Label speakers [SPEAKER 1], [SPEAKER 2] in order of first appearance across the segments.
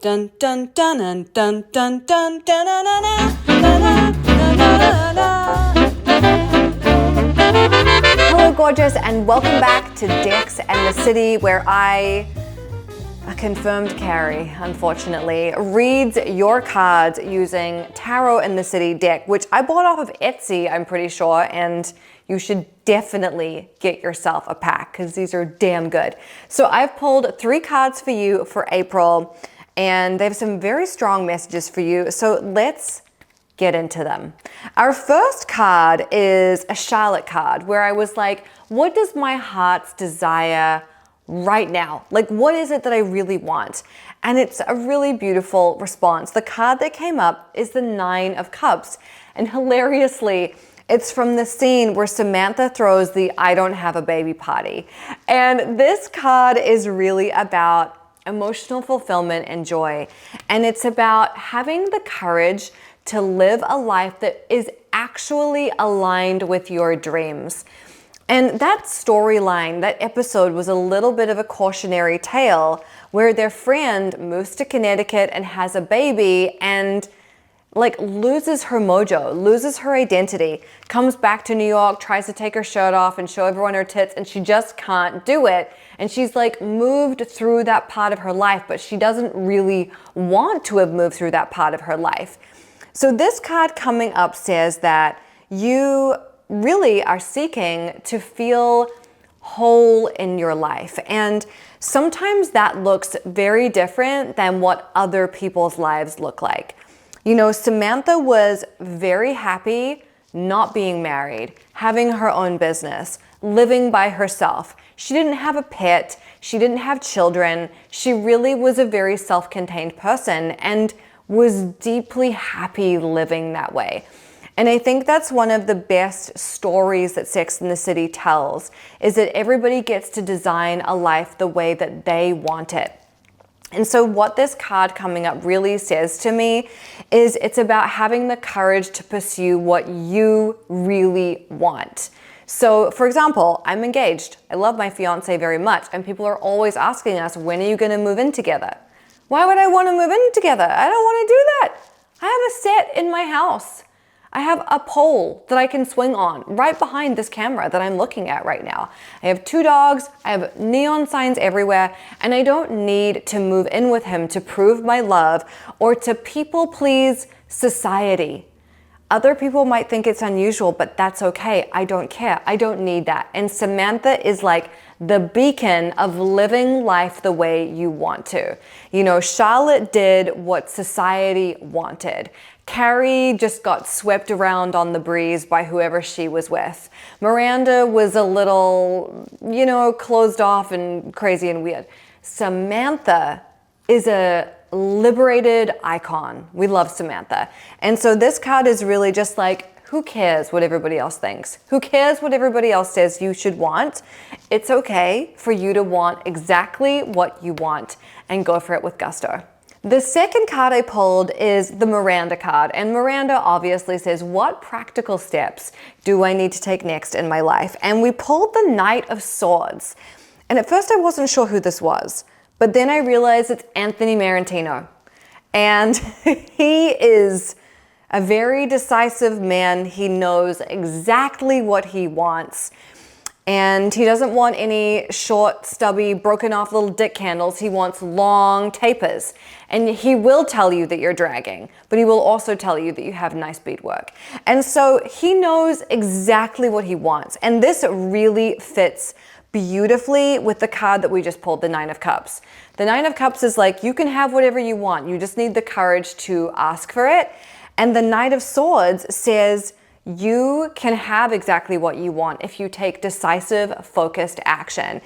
[SPEAKER 1] Dun dun dun dun dun dun dun dun dun dun.
[SPEAKER 2] Hello gorgeous and welcome back to Decks and the City, where a confirmed Carrie, unfortunately, reads your cards using Tarot in the City deck, which I bought off of Etsy, I'm pretty sure, and you should definitely get yourself a pack because these are damn good. So I've pulled 3 cards for you for April, and they have some very strong messages for you. So let's get into them. Our first card is a Charlotte card, where I was like, what does my heart's desire right now? Like, what is it that I really want? And it's a really beautiful response. The card that came up is the 9 of Cups. And hilariously, it's from the scene where Samantha throws the I don't have a baby party. And this card is really about emotional fulfillment and joy. And it's about having the courage to live a life that is actually aligned with your dreams. And that storyline, that episode, was a little bit of a cautionary tale where their friend moves to Connecticut and has a baby and loses her mojo, loses her identity, comes back to New York, tries to take her shirt off and show everyone her tits, and she just can't do it. And she's moved through that part of her life, but she doesn't really want to have moved through that part of her life. So this card coming up says that you really are seeking to feel whole in your life. And sometimes that looks very different than what other people's lives look like. You know, Samantha was very happy not being married, having her own business, living by herself. She didn't have a pet. She didn't have children. She really was a very self-contained person and was deeply happy living that way. And I think that's one of the best stories that Sex and the City tells, is that everybody gets to design a life the way that they want it. And so what this card coming up really says to me is it's about having the courage to pursue what you really want. So for example, I'm engaged. I love my fiance very much, and people are always asking us, when are you going to move in together? Why would I want to move in together? I don't want to do that. I have a set in my house. I have a pole that I can swing on right behind this camera that I'm looking at right now. I have 2 dogs, I have neon signs everywhere, and I don't need to move in with him to prove my love or to people please society. Other people might think it's unusual, but that's okay. I don't care. I don't need that. And Samantha is like the beacon of living life the way you want to. You know, Charlotte did what society wanted. Carrie just got swept around on the breeze by whoever she was with. Miranda was a little, closed off and crazy and weird. Samantha is a liberated icon. We love Samantha. And so this card is really just like, who cares what everybody else thinks? Who cares what everybody else says you should want? It's okay for you to want exactly what you want and go for it with gusto. The second card I pulled is the Miranda card, and Miranda obviously says, what practical steps do I need to take next in my life? And we pulled the Knight of Swords. And at first I wasn't sure who this was, but then I realized it's Anthony Marantino. And he is a very decisive man. He knows exactly what he wants. And he doesn't want any short, stubby, broken off little dick candles. He wants long tapers. And he will tell you that you're dragging, but he will also tell you that you have nice beadwork. And so he knows exactly what he wants. And this really fits beautifully with the card that we just pulled, the 9 of Cups. The 9 of Cups is like, you can have whatever you want. You just need the courage to ask for it. And the Knight of Swords says, you can have exactly what you want if you take decisive, focused action.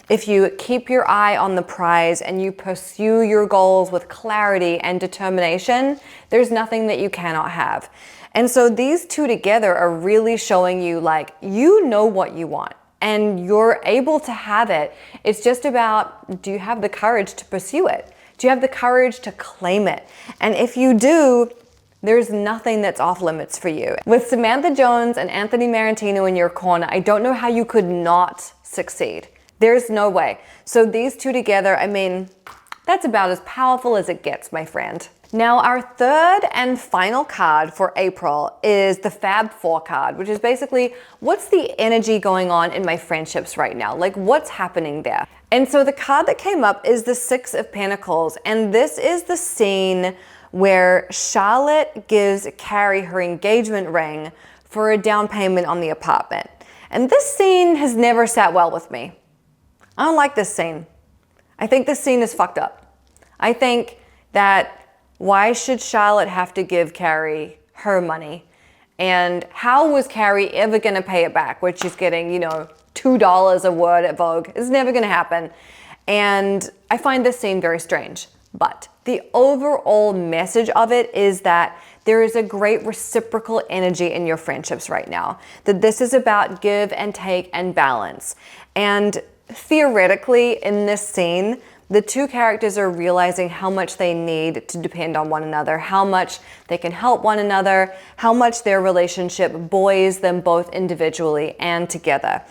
[SPEAKER 2] If you keep your eye on the prize and you pursue your goals with clarity and determination, there's nothing that you cannot have. And so these two together are really showing you you know what you want and you're able to have it. It's just about, do you have the courage to pursue it? Do you have the courage to claim it? And if you do, there's nothing that's off limits for you. With Samantha Jones and Anthony Marantino in your corner, I don't know how you could not succeed. There's no way. So these two together, I mean, That's about as powerful as it gets, my friend. Now, our third and final card for April is the Fab Four card, which is basically what's the energy going on in my friendships right now? Like, what's happening there? And so the card that came up is the Six of Pentacles, and this is the scene where Charlotte gives Carrie her engagement ring for a down payment on the apartment. And this scene has never sat well with me. I don't like this scene. I think this scene is fucked up. I think that why should Charlotte have to give Carrie her money? And how was Carrie ever gonna pay it back? Which she's getting, you know, $2 a word at Vogue. It's never gonna happen. And I find this scene very strange. But the overall message of it is that there is a great reciprocal energy in your friendships right now. That this is about give and take and balance. And theoretically, in this scene, the two characters are realizing how much they need to depend on one another, how much they can help one another, how much their relationship buoys them both individually and together.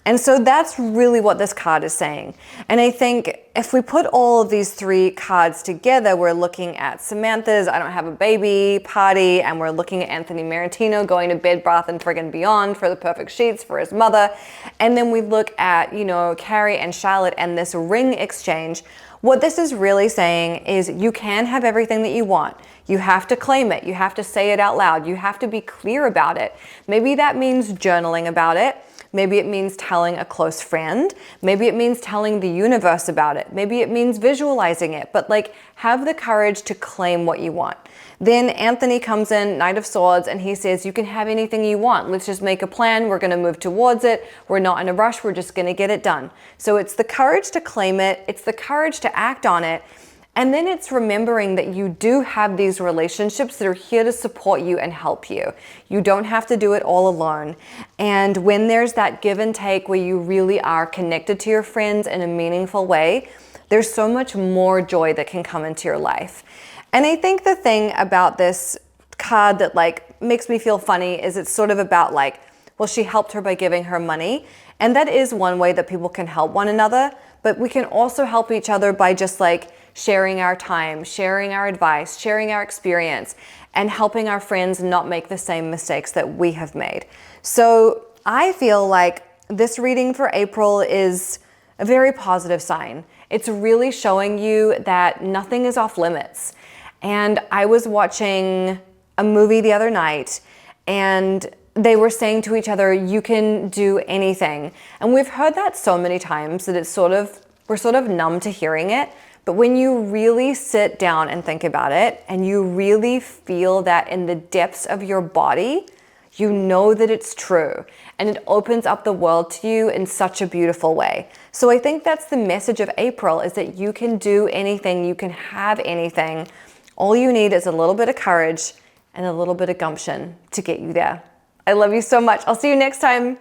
[SPEAKER 2] And so that's really what this card is saying. And I think if we put all of these three cards together, we're looking at Samantha's I don't have a baby party, and we're looking at Anthony Marantino going to Bed Bath and friggin' Beyond for the perfect sheets for his mother. And then we look at, you know, Carrie and Charlotte and this ring exchange. What this is really saying is you can have everything that you want. You have to claim it. You have to say it out loud. You have to be clear about it. Maybe that means journaling about it. Maybe it means telling a close friend. Maybe it means telling the universe about it. Maybe it means visualizing it, but like have the courage to claim what you want. Then Anthony comes in, Knight of Swords, and he says, you can have anything you want. Let's just make a plan. We're gonna move towards it. We're not in a rush. We're just gonna get it done. So it's the courage to claim it. It's the courage to act on it. And then it's remembering that you do have these relationships that are here to support you and help you. You don't have to do it all alone. And when there's that give and take where you really are connected to your friends in a meaningful way, there's so much more joy that can come into your life. And I think the thing about this card that like makes me feel funny is it's sort of about like, well, she helped her by giving her money. And that is one way that people can help one another, but we can also help each other by just like sharing our time, sharing our advice, sharing our experience, and helping our friends not make the same mistakes that we have made. So I feel like this reading for April is a very positive sign. It's really showing you that nothing is off limits. And I was watching a movie the other night, and they were saying to each other, you can do anything. And we've heard that so many times that we're sort of numb to hearing it. But when you really sit down and think about it, and you really feel that in the depths of your body, you know that it's true. And it opens up the world to you in such a beautiful way. So I think that's the message of April, is that you can do anything, you can have anything. All you need is a little bit of courage and a little bit of gumption to get you there. I love you so much. I'll see you next time.